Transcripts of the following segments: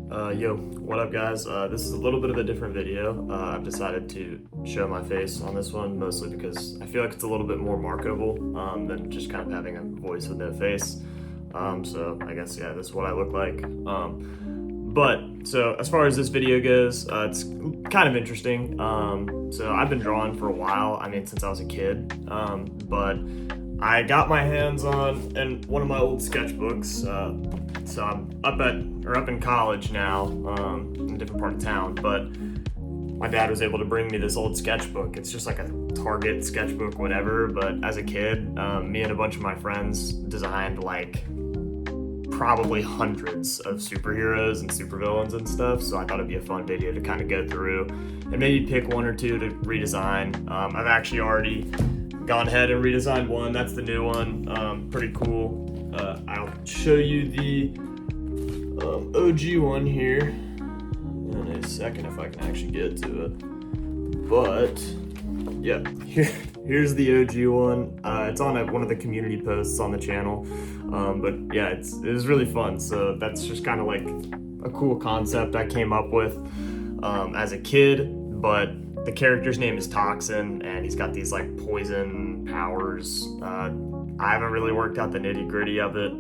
Yo, what up guys? This is a little bit of a different video. I've decided to show my face on this one, mostly because I feel like it's a little bit more marketable than just kind of having a voice with no face. So I guess, yeah, this is what I look like. So as far as this video goes, it's kind of interesting. So I've been drawing for a while, since I was a kid, but I got my hands on in one of my old sketchbooks. So I'm up in college now, in a different part of town, but my dad was able to bring me this old sketchbook. It's just like a Target sketchbook, whatever, but as a kid, me and a bunch of my friends designed like probably hundreds of superheroes and supervillains and stuff, so I thought it'd be a fun video to kind of go through and maybe pick one or two to redesign. I've actually already gone ahead and redesigned one. That's the new one. Pretty cool. I'll show you the OG one here in a second if I can actually get to it. But yeah, here's the OG one. It's on one of the community posts on the channel. But yeah, it was really fun. So that's just kind of like a cool concept I came up with as a kid. But the character's name is Toxin, and he's got these like poison powers. I haven't really worked out the nitty gritty of it.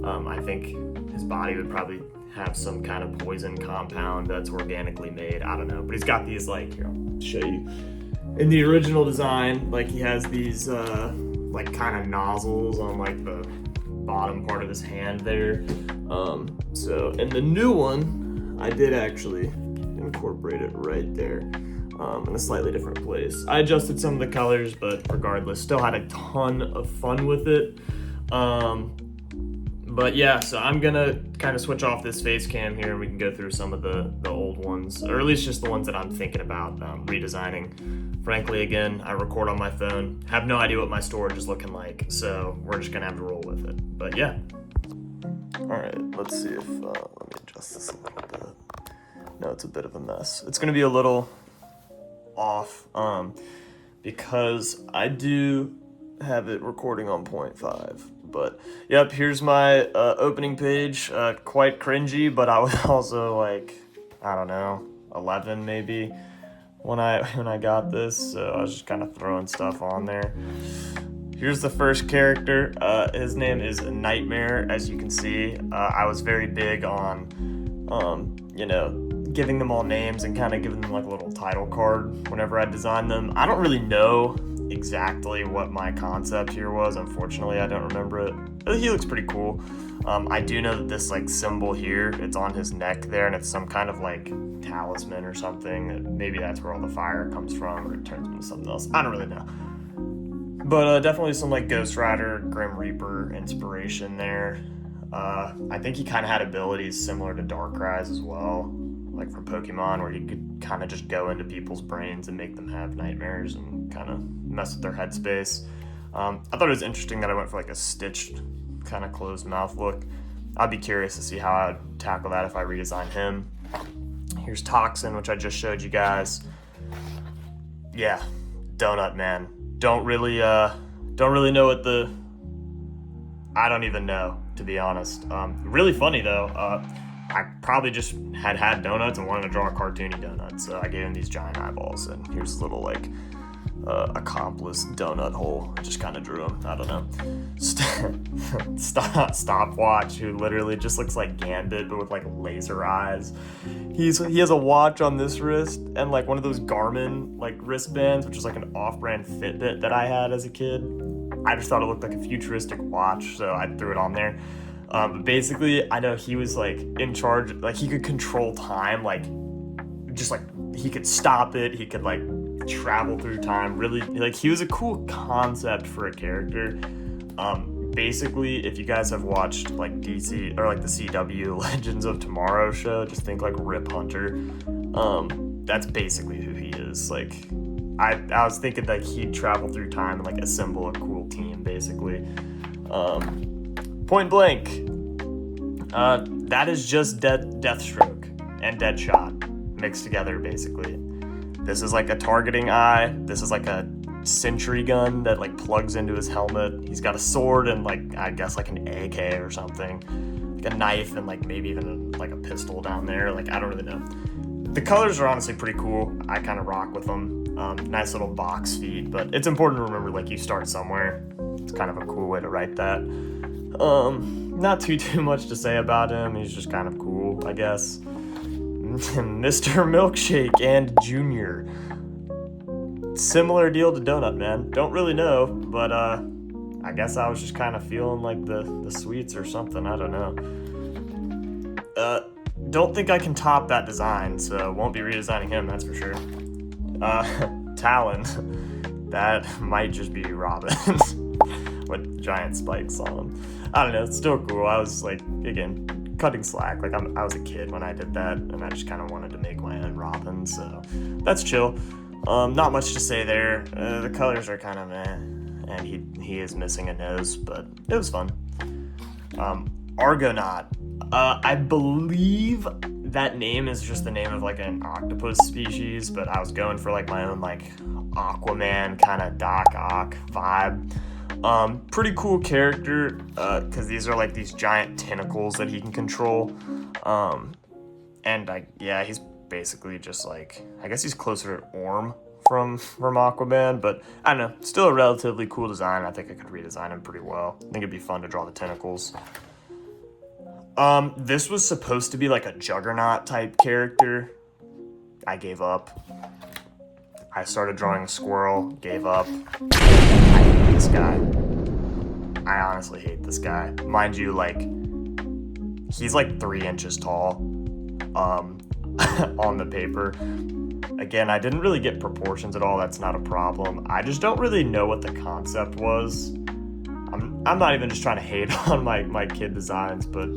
I think his body would probably have some kind of poison compound that's organically made. I don't know, but he's got these like, here, I'll show you. In the original design, like he has these like kind of nozzles on like the bottom part of his hand there. So in the new one, I did actually incorporate it right there. In a slightly different place. I adjusted some of the colors, but regardless, still had a ton of fun with it. But yeah, so I'm gonna kind of switch off this face cam here and we can go through some of the old ones, or at least just the ones that I'm thinking about redesigning. Frankly, again, I record on my phone, have no idea what my storage is looking like, so we're just gonna have to roll with it. But yeah. All right, let's see if, let me adjust this a little bit. No, it's a bit of a mess. It's gonna be a little off because I do have it recording on 0.5, but yep, here's my opening page. Quite cringy, but I was also like, I don't know, 11 maybe when I got this, so I was just kind of throwing stuff on there. Here's the first character. His name is Nightmare. As you can see, I was very big on giving them all names and kind of giving them like a little title card whenever I designed them. I don't really know exactly what my concept here was. Unfortunately, I don't remember it. He looks pretty cool. I do know that this like symbol here, it's on his neck there, and it's some kind of like talisman or something. Maybe that's where all the fire comes from, or it turns into something else. I don't really know. But definitely some like Ghost Rider, Grim Reaper inspiration there. I think he kind of had abilities similar to Darkrai's as well, like from Pokemon, where you could kind of just go into people's brains and make them have nightmares and kind of mess with their headspace. I thought it was interesting that I went for like a stitched kind of closed mouth look. I'd be curious to see how I'd tackle that if I redesign him. Here's Toxin, which I just showed you guys. Yeah, Donut Man. Don't really know what I don't even know, to be honest. Really funny though. I probably just had donuts and wanted to draw a cartoony donut, so I gave him these giant eyeballs, and here's a little like accomplice donut hole. I just kind of drew him. I don't know. Stopwatch, who literally just looks like Gambit but with like laser eyes. He has a watch on this wrist and like one of those Garmin like wristbands, which is like an off-brand Fitbit that I had as a kid. I just thought it looked like a futuristic watch, so I threw it on there. But basically, I know he was like in charge, like he could control time, like just like he could stop it, he could like travel through time. Really, like he was a cool concept for a character. Basically, if you guys have watched like DC or like the CW Legends of Tomorrow show, just think like Rip Hunter. That's basically who he is. Like I was thinking that he'd travel through time and like assemble a cool team, basically. Point blank, that is just Deathstroke and Deadshot mixed together, basically. This is like a targeting eye. This is like a sentry gun that like plugs into his helmet. He's got a sword and like, I guess like an AK or something. a knife and like maybe even like a pistol down there. Like I don't really know. The colors are honestly pretty cool. I kind of rock with them. Nice little box feet, but it's important to remember like you start somewhere. It's kind of a cool way to write that. Not too much to say about him. He's just kind of cool, I guess. Mr. Milkshake and Junior. Similar deal to Donut Man. Don't really know, but I guess I was just kind of feeling like the sweets or something. I don't know. Don't think I can top that design, so won't be redesigning him, that's for sure. Talon. That might just be Robin with giant spikes on him. I don't know, it's still cool. I was like, again, cutting slack. Like I was a kid when I did that, and I just kind of wanted to make my own Robin, so that's chill. Not much to say there. The colors are kind of meh, and he is missing a nose, but it was fun. Argonaut. I believe that name is just the name of like an octopus species, but I was going for like my own like Aquaman kind of Doc Ock vibe. Pretty cool character, because these are like these giant tentacles that he can control. And he's basically just like, I guess he's closer to Orm from Aquaman, but I don't know, still a relatively cool design. I think I could redesign him pretty well. I think it'd be fun to draw the tentacles. This was supposed to be like a Juggernaut type character. I gave up. I started drawing a squirrel, gave up. I hate this guy. I honestly hate this guy. Mind you, like, he's like 3 inches tall, on the paper. Again, I didn't really get proportions at all. That's not a problem. I just don't really know what the concept was. I'm not even just trying to hate on my kid designs, but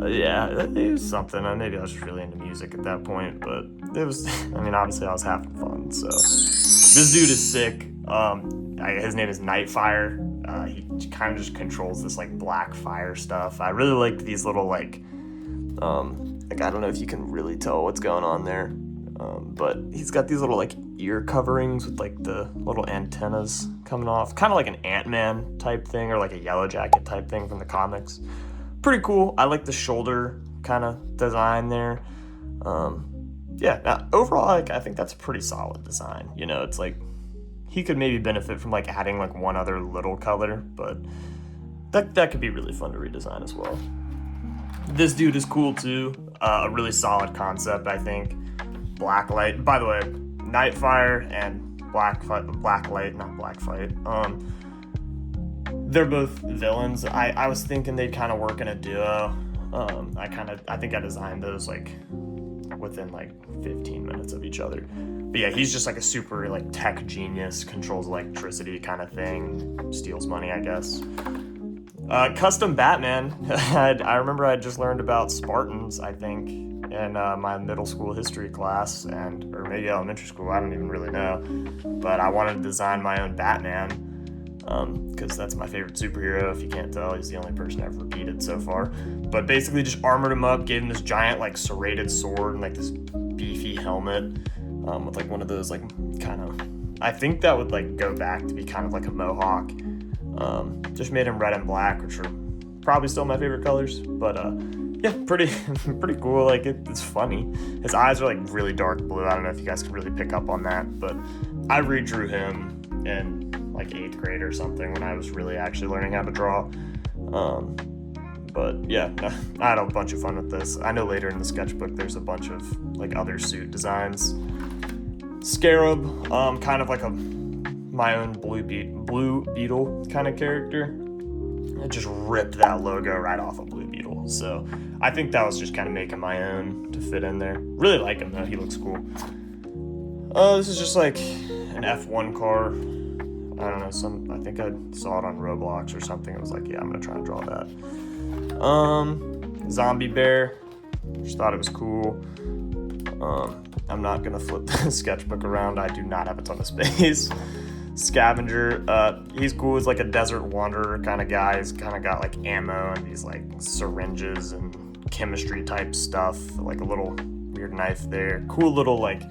yeah, it was something. Maybe I was just really into music at that point, but it was, I mean, obviously I was having fun, so. This dude is sick. His name is Nightfire. He kind of just controls this like black fire stuff. I really liked these little like I don't know if you can really tell what's going on there, but he's got these little like ear coverings with like the little antennas coming off, kind of like an Ant-Man type thing or like a Yellow Jacket type thing from the comics. Pretty cool. I like the shoulder kind of design there. Overall, like, I think that's a pretty solid design. You know, it's like he could maybe benefit from like adding like one other little color, but that could be really fun to redesign as well. This dude is cool too. A really solid concept, I think. Blacklight. By the way, Nightfire and Blacklight, not Blackfight. They're both villains. I was thinking they'd kind of work in a duo. I think I designed those like within like 15 minutes of each other. But yeah, he's just like a super like tech genius, controls electricity kind of thing, steals money, I guess. Custom Batman. I remember I just learned about Spartans, I think, in my middle school history class, or maybe elementary school, I don't even really know. But I wanted to design my own Batman, because that's my favorite superhero. If you can't tell, he's the only person I've repeated so far. But basically just armored him up, gave him this giant like serrated sword and like this beefy helmet, with like one of those like kind of, I think that would like go back to be kind of like a mohawk. Just made him red and black, which are probably still my favorite colors, but yeah, pretty cool. Like it's funny. His eyes are like really dark blue. I don't know if you guys can really pick up on that, but I redrew him in like 8th grade or something when I was really actually learning how to draw. But yeah, I had a bunch of fun with this. I know later in the sketchbook there's a bunch of like other suit designs. Scarab, kind of like my own blue beetle kind of character. I just ripped that logo right off of Blue Beetle. So I think that was just kind of making my own to fit in there. Really like him though, he looks cool. This is just like an F1 car. I don't know, I think I saw it on Roblox or something. It was like, yeah, I'm gonna try and draw that. Zombie bear. Just thought it was cool. I'm not gonna flip the sketchbook around. I do not have a ton of space. Scavenger, he's cool. He's like a desert wanderer kind of guy. He's kind of got like ammo and these like syringes and chemistry type stuff, like a little weird knife there. Cool little like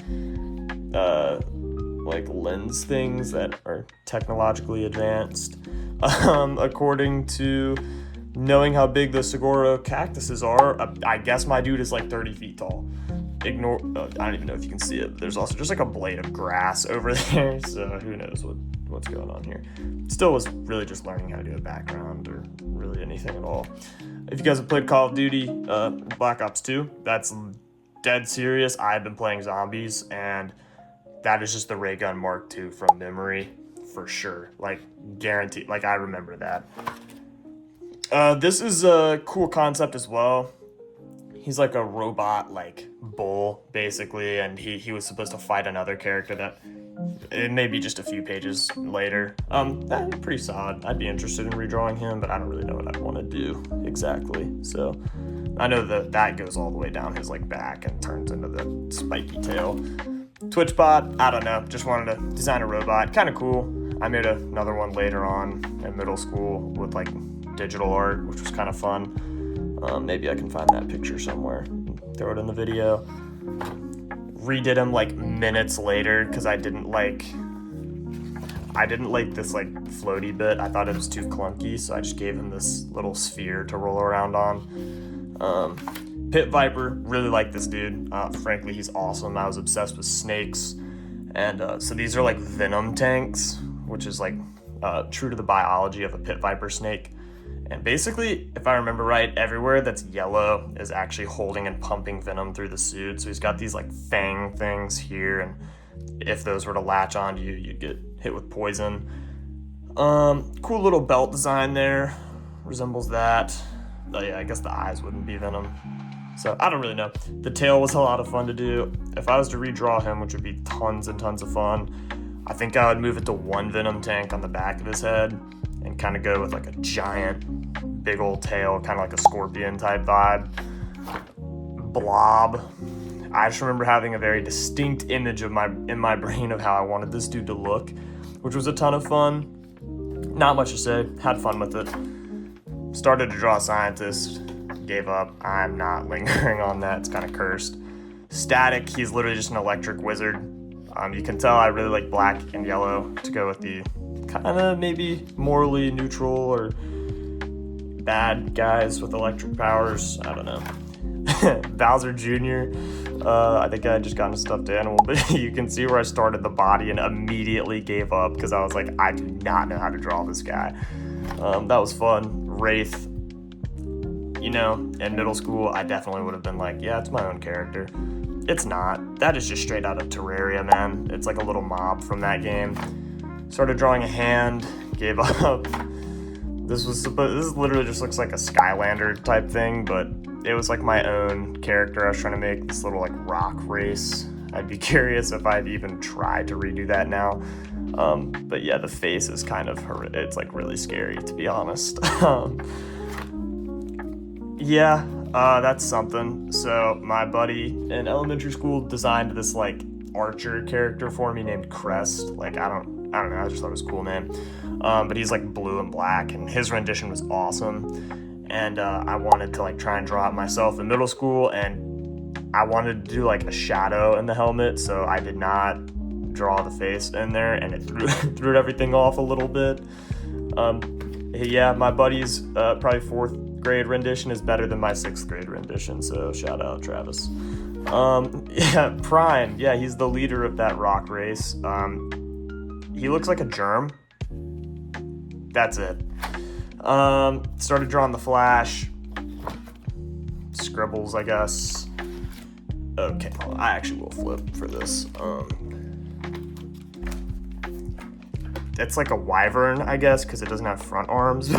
lens things that are technologically advanced. According to knowing how big the saguaro cactuses are, I guess my dude is like 30 feet tall. Ignore, I don't even know if you can see it, but there's also just like a blade of grass over there, so who knows what's going on here. Still was really just learning how to do a background or really anything at all. If you guys have played Call of Duty, Black Ops 2, that's dead serious. I've been playing zombies, and that is just the ray gun Mark II from memory, for sure. Like, guaranteed. Like, I remember that. This is a cool concept as well. He's like a robot, like, bull, basically, and he was supposed to fight another character that it may be just a few pages later. That's pretty solid. I'd be interested in redrawing him, but I don't really know what I'd want to do exactly. So I know that goes all the way down his, like, back and turns into the spiky tail. TwitchBot, I don't know, just wanted to design a robot. Kind of cool. I made another one later on in middle school with, like, digital art, which was kind of fun. Maybe I can find that picture somewhere and throw it in the video. Redid him like minutes later because I didn't like this like floaty bit. I thought it was too clunky, so I just gave him this little sphere to roll around on. Pit Viper, really like this dude. Frankly, he's awesome. I was obsessed with snakes, and so these are like venom tanks, which is like true to the biology of a pit viper snake. And basically, if I remember right, everywhere that's yellow is actually holding and pumping venom through the suit. So he's got these like fang things here, and if those were to latch onto you, you'd get hit with poison. Cool little belt design there. Resembles that. Oh yeah, I guess the eyes wouldn't be venom. So I don't really know. The tail was a lot of fun to do. If I was to redraw him, which would be tons and tons of fun, I think I would move it to one venom tank on the back of his head and kind of go with like a giant, big old tail, kind of like a scorpion type vibe. Blob. I just remember having a very distinct image in my brain of how I wanted this dude to look, which was a ton of fun. Not much to say. Had fun with it. Started to draw a scientist. Gave up. I'm not lingering on that. It's kind of cursed. Static. He's literally just an electric wizard. You can tell I really like black and yellow to go with the kind of maybe morally neutral or bad guys with electric powers. I don't know. Bowser Jr. I think I just got a stuffed animal, but you can see where I started the body and immediately gave up because I was like, I do not know how to draw this guy. That was fun. Wraith. You know, in middle school, I definitely would have been like, yeah, it's my own character. It's not. That is just straight out of Terraria, man. It's like a little mob from that game. Started drawing a hand, gave up. This literally just looks like a Skylander type thing, but it was like my own character. I was trying to make this little like rock race. I'd be curious if I'd even try to redo that now. But yeah, the face is kind of it's like really scary, to be honest. Yeah, that's something. So my buddy in elementary school designed this like archer character for me named Crest. Like I don't know, I just thought it was a cool name. But he's like blue and black, and his rendition was awesome. And I wanted to like try and draw it myself in middle school, and I wanted to do like a shadow in the helmet, so I did not draw the face in there, and it threw everything off a little bit. Yeah, my buddy's probably 4th grade rendition is better than my 6th grade rendition, so shout out Travis. Yeah, Prime, yeah, he's the leader of that rock race. He looks like a germ. That's it. Started drawing the Flash. Scribbles, I guess. Okay, I actually will flip for this. It's like a wyvern, I guess, because it doesn't have front arms.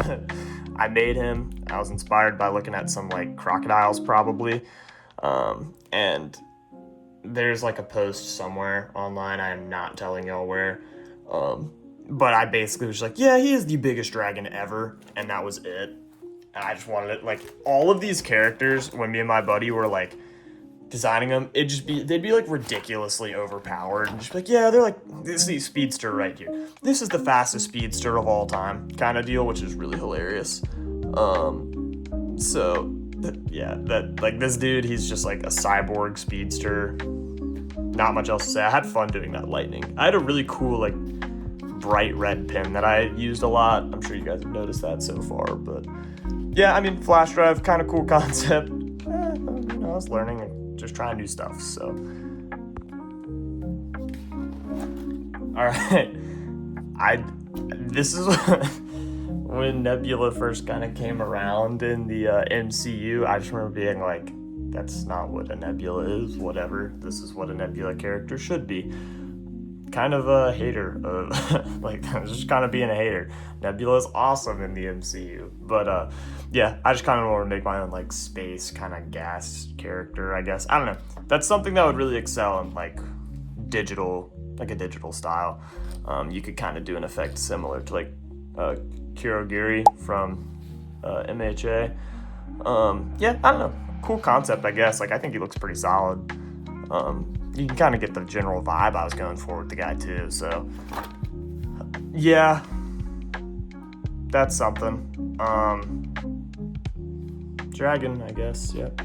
I made him. I was inspired by looking at some like crocodiles probably. And there's like a post somewhere online. I am not telling y'all where. But I basically was like, yeah, he is the biggest dragon ever. And that was it. And I just wanted it. Like all of these characters, when me and my buddy were like designing them, they'd be like ridiculously overpowered and just be like, yeah, they're like, this is the speedster right here. This is the fastest speedster of all time kind of deal, which is really hilarious. Like this dude, he's just like a cyborg speedster. Not much else to say. I had fun doing that lightning. I had a really cool like bright red pen that I used a lot. I'm sure you guys have noticed that so far, but yeah, I mean, flash drive, kind of cool concept. I was learning and just trying new stuff, so. All right, this is when Nebula first kind of came around in the MCU. I just remember being like, that's not what a Nebula is, whatever. This is what a Nebula character should be. Kind of a hater, like, just kind of being a hater. Nebula's awesome in the MCU, but yeah, I just kind of want to make my own like space kind of gas character, I guess. I don't know. That's something that would really excel in like digital, like a digital style. You could kind of do an effect similar to like Kurogiri from MHA. Yeah, I don't know. Cool concept, I guess. Like, I think he looks pretty solid. You can kind of get the general vibe I was going for with the guy too. So, yeah, that's something. Dragon, I guess. Yep.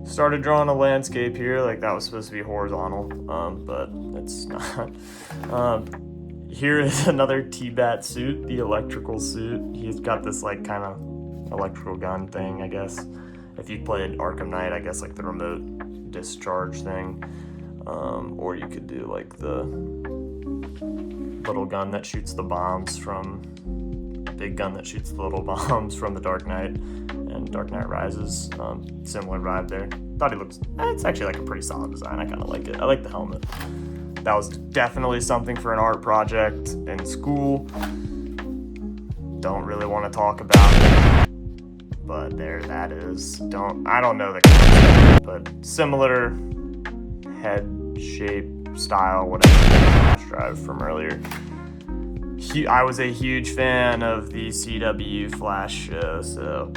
Started drawing a landscape here, like that was supposed to be horizontal, but it's not. Here is another T-Bat suit, the electrical suit. He's got this like kind of electrical gun thing, I guess. If you played Arkham Knight, I guess like the remote discharge thing, or you could do like the little gun that shoots the bombs from, big gun that shoots the little bombs from the Dark Knight and Dark Knight Rises. Similar vibe there. Thought he looks, it's actually like a pretty solid design. I kind of like it. I like the helmet. That was definitely something for an art project in school. Don't really want to talk about it, but there that is. I don't know the concept, but similar head shape, style, whatever, flash drive from earlier. I was a huge fan of the CW Flash show, so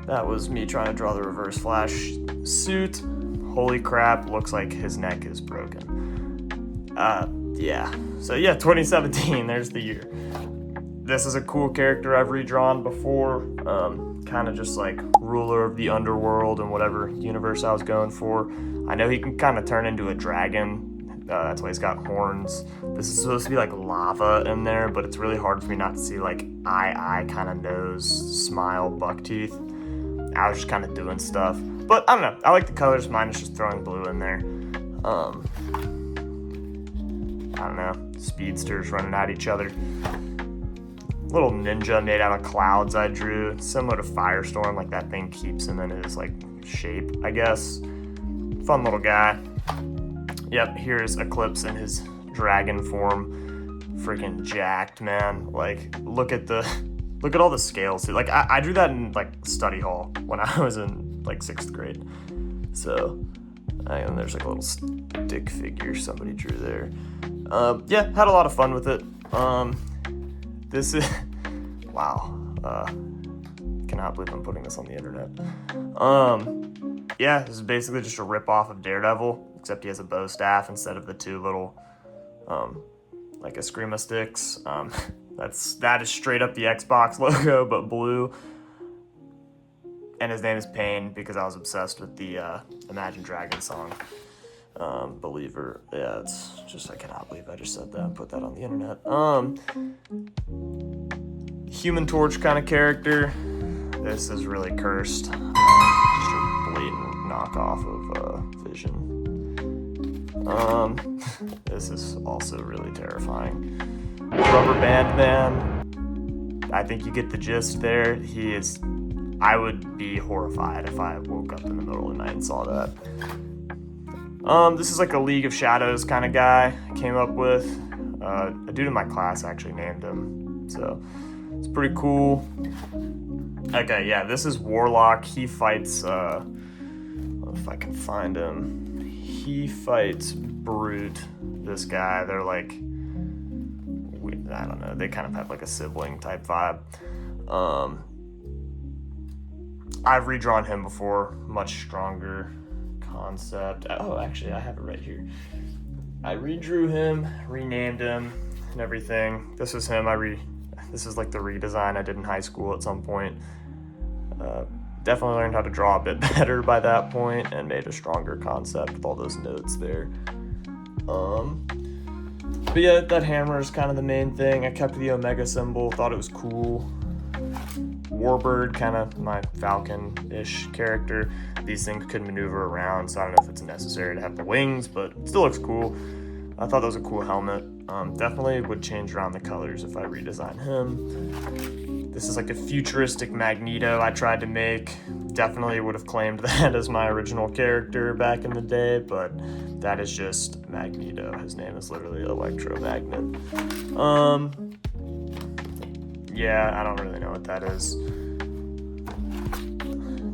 that was me trying to draw the Reverse Flash suit. Holy crap, looks like his neck is broken. Yeah. So yeah, 2017, there's the year. This is a cool character I've redrawn before. Kind of just like ruler of the underworld and whatever universe I was going for. I know he can kind of turn into a dragon. That's why he's got horns. This is supposed to be like lava in there, but it's really hard for me not to see like eye kind of nose, smile, buck teeth. I was just kind of doing stuff. But I don't know. I like the colors. Mine is just throwing blue in there. I don't know. Speedsters running at each other. Little ninja made out of clouds I drew. Similar to Firestorm. Like that thing keeps him in his like shape, I guess. Fun little guy. Yep, here's Eclipse in his dragon form. Freaking jacked, man. Like, look at all the scales. Like, I drew that in like study hall when I was in like 6th grade. So, and there's like a little stick figure somebody drew there. Yeah, had a lot of fun with it. This is, wow. Cannot believe I'm putting this on the internet. Yeah, this is basically just a rip-off of Daredevil, except he has a bow staff instead of the two little, like Eskrima sticks. That is straight up the Xbox logo, but blue. And his name is Pain because I was obsessed with the Imagine Dragons song. Believer. Yeah, it's just, I cannot believe I just said that and put that on the internet. Human Torch kind of character. This is really cursed. Just a blatant knockoff of Vision. This is also really terrifying. Rubber Band Man. I think you get the gist there. I would be horrified if I woke up in the middle of the night and saw that. This is like a League of Shadows kind of guy I came up with. A dude in my class actually named him. So it's pretty cool. Okay, yeah, this is Warlock. He fights, I don't know if I can find him. He fights Brute, this guy. They're like, I don't know, they kind of have like a sibling type vibe. I've redrawn him before, much stronger concept. Oh, actually, I have it right here. I redrew him, renamed him, and everything. This is him. This is like the redesign I did in high school at some point. Definitely learned how to draw a bit better by that point and made a stronger concept with all those notes there. But yeah, that hammer is kind of the main thing. I kept the Omega symbol, thought it was cool. warbird, kind of my falcon-ish character. These things could maneuver around, so I don't know if it's necessary to have the wings, but it still looks cool. I thought that was a cool helmet. Definitely would change around the colors if I redesign him. This is like a futuristic Magneto I tried to make. Definitely would have claimed that as my original character back in the day, but that is just Magneto. His name is literally Electromagnet. Yeah, I don't really know what that is.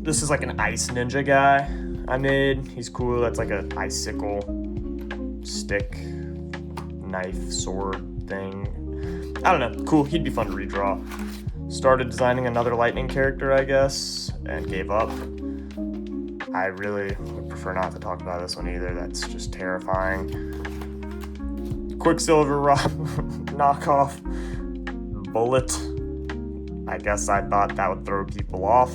This is like an ice ninja guy I made. He's cool. That's like an icicle stick, knife, sword thing. I don't know. Cool. He'd be fun to redraw. Started designing another lightning character, I guess, and gave up. I really would prefer not to talk about this one either. That's just terrifying. Quicksilver knockoff Bullet. I guess I thought that would throw people off.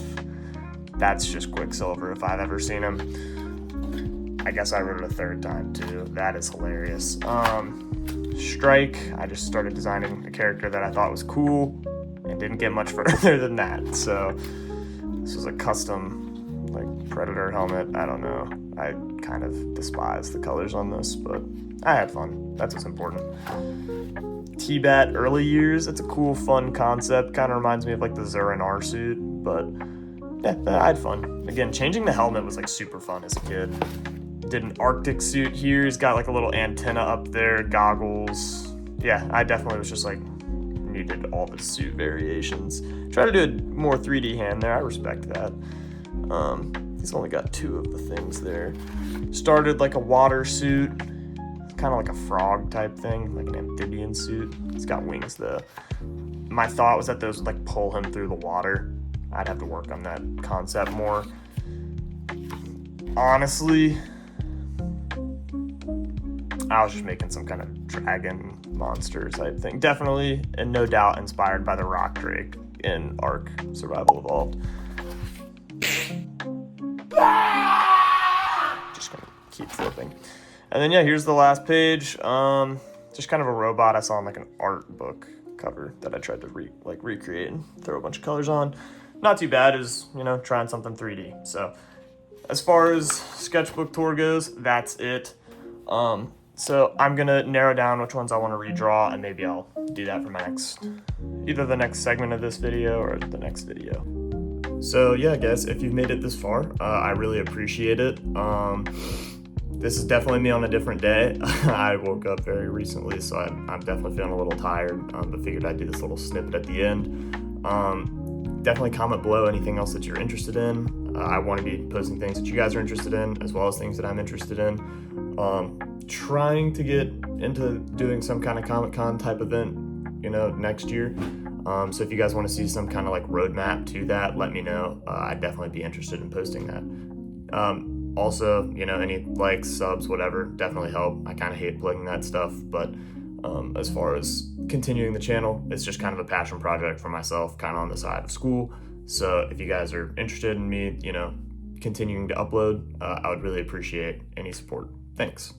That's just Quicksilver if I've ever seen him. I guess I wrote it a third time too. That is hilarious. Strike. I just started designing a character that I thought was cool and didn't get much further than that. So this was a custom like Predator helmet. I don't know. I kind of despise the colors on this, but I had fun. That's what's important. T-Bat early years. It's a cool, fun concept. Kind of reminds me of like the Zurinar suit, but yeah, I had fun. Again, changing the helmet was like super fun as a kid. Did an Arctic suit here. He's got like a little antenna up there, goggles. Yeah, I definitely was just like needed all the suit variations. Try to do a more 3D hand there. I respect that. He's only got 2 of the things there. Started like a water suit. Kind of like a frog type thing, like an amphibian suit. It's got wings though. My thought was that those would like pull him through the water. I'd have to work on that concept more. Honestly, I was just making some kind of dragon monster type thing. Definitely and no doubt inspired by the rock drake in Ark Survival Evolved. Just gonna keep flipping. And then yeah, here's the last page. Just kind of a robot I saw on like an art book cover that I tried to recreate and throw a bunch of colors on. Not too bad. Is trying something 3D. So as far as sketchbook tour goes, that's it. So I'm gonna narrow down which ones I want to redraw, and maybe I'll do that for my either the next segment of this video or the next video. So yeah, guys, if you've made it this far, I really appreciate it. This is definitely me on a different day. I woke up very recently, so I'm definitely feeling a little tired, but figured I'd do this little snippet at the end. Definitely comment below anything else that you're interested in. I want to be posting things that you guys are interested in, as well as things that I'm interested in. Trying to get into doing some kind of Comic-Con type event, next year. So if you guys want to see some kind of like roadmap to that, let me know. I'd definitely be interested in posting that. Also, any likes, subs, whatever, definitely help. I kind of hate plugging that stuff, but as far as continuing the channel, it's just kind of a passion project for myself, kind of on the side of school. So if you guys are interested in me, continuing to upload, I would really appreciate any support. Thanks.